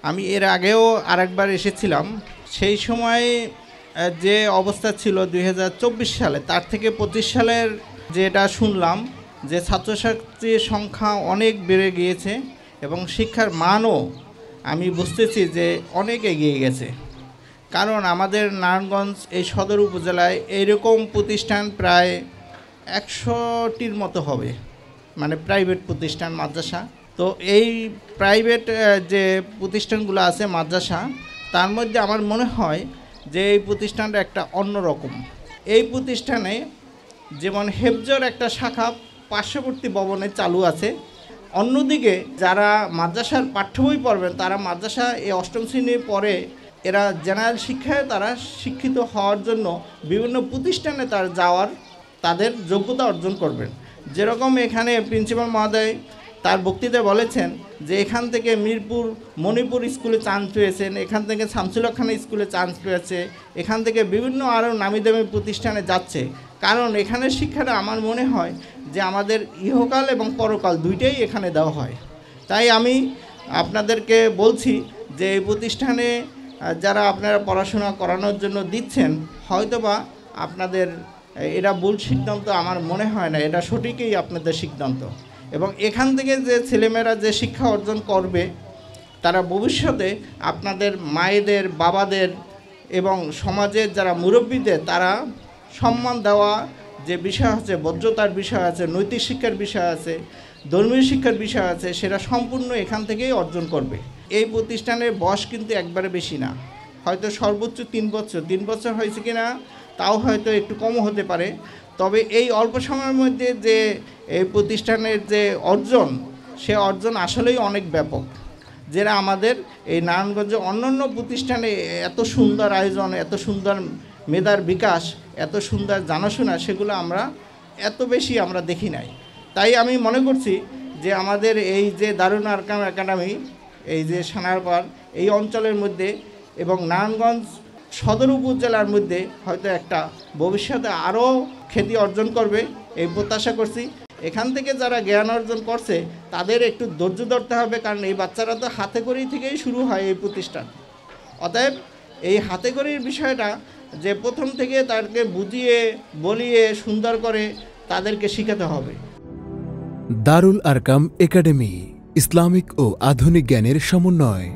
আমি এর আগেও আরেকবার এসেছিলাম। সেই সময় যে অবস্থা ছিল 2024 সালে, তার থেকে 25 সালের যেটা শুনলাম যে ছাত্রছাত্রীর সংখ্যা অনেক বেড়ে গিয়েছে এবং শিক্ষার মানও আমি বুঝতেছি যে অনেক এগিয়ে গেছে। কারণ আমাদের নারায়ণগঞ্জ এই সদর উপজেলায় এইরকম প্রতিষ্ঠান প্রায় 100টির মতো হবে, মানে প্রাইভেট প্রতিষ্ঠান, মাদ্রাসা। তো এই প্রাইভেট যে প্রতিষ্ঠানগুলো আছে মাদ্রাসা, তার মধ্যে আমার মনে হয় যে এই প্রতিষ্ঠানটা একটা অন্যরকম। এই প্রতিষ্ঠানে যেমন হেফজর একটা শাখা পার্শ্ববর্তী ভবনে চালু আছে, অন্যদিকে যারা মাদ্রাসার পাঠ্য বই পড়বেন তারা মাদ্রাসা এই 8ম শ্রেণীর পরে এরা জেনারেল শিক্ষায় তারা শিক্ষিত হওয়ার জন্য বিভিন্ন প্রতিষ্ঠানে তার যাওয়ার তাদের যোগ্যতা অর্জন করবেন। যেরকম এখানে প্রিন্সিপাল মহোদয় তার বক্তৃতায় বলেছেন যে এখান থেকে মিরপুর মণিপুর স্কুলে চান্স পেয়েছেন, এখান থেকে শামসুল হক খান স্কুলে চান্স পেয়েছে, এখান থেকে বিভিন্ন আরও নামি দামি প্রতিষ্ঠানে যাচ্ছে। কারণ এখানের শিক্ষাটা আমার মনে হয় যে আমাদের ইহকাল এবং পরকাল দুইটাই এখানে দেওয়া হয়। তাই আমি আপনাদেরকে বলছি যে এই প্রতিষ্ঠানে যারা আপনারা পড়াশোনা করানোর জন্য দিচ্ছেন, হয়তোবা আপনাদের এটা ভুল সিদ্ধান্ত আমার মনে হয় না, এটা সঠিকই আপনাদের সিদ্ধান্ত। এবং এখান থেকে যে ছেলেমেয়েরা যে শিক্ষা অর্জন করবে তারা ভবিষ্যতে আপনাদের মায়েদের, বাবাদের এবং সমাজের যারা মুরব্বীদের তারা সম্মান দেওয়া যে বিষয় আছে, ভদ্রতার বিষয় আছে, নৈতিক শিক্ষার বিষয় আছে, ধর্মীয় শিক্ষার বিষয় আছে, সেটা সম্পূর্ণ এখান থেকেই অর্জন করবে। এই প্রতিষ্ঠানের বয়স কিন্তু একবারে বেশি না, হয়তো সর্বোচ্চ 3 বছর। 3 বছর হয়েছে কি না তাও হয়তো একটু কমও হতে পারে। তবে এই অল্প সময়ের মধ্যে যে এই প্রতিষ্ঠানের যে অর্জন, সে অর্জন আসলেই অনেক ব্যাপক, যেটা আমাদের এই নারায়ণগঞ্জে অন্যান্য প্রতিষ্ঠানে এত সুন্দর আয়োজন, এত সুন্দর মেধার বিকাশ, এত সুন্দর জানাশোনা, সেগুলো আমরা এত বেশি আমরা দেখি নাই। তাই আমি মনে করছি যে আমাদের এই যে দারুল আরকাম একাডেমি, এই যে সানারপাড় এই অঞ্চলের মধ্যে এবং নারায়ণগঞ্জ সদর উপজেলার মধ্যে হয়তো একটা ভবিষ্যতে আরও খ্যাতি অর্জন করবে, এই প্রত্যাশা করছি। এখান থেকে যারা জ্ঞান অর্জন করছে তাদের একটু ধৈর্য ধরতে হবে, কারণ এই বাচ্চারা তো হাতে করি থেকেই শুরু হয় এই প্রতিষ্ঠান। অতএব এই হাতে করির বিষয়টা যে প্রথম থেকে তাদেরকে বুঝিয়ে বলিয়ে সুন্দর করে তাদেরকে শেখাতে হবে। দারুল আরকাম একাডেমি, ইসলামিক ও আধুনিক জ্ঞানের সমন্বয়।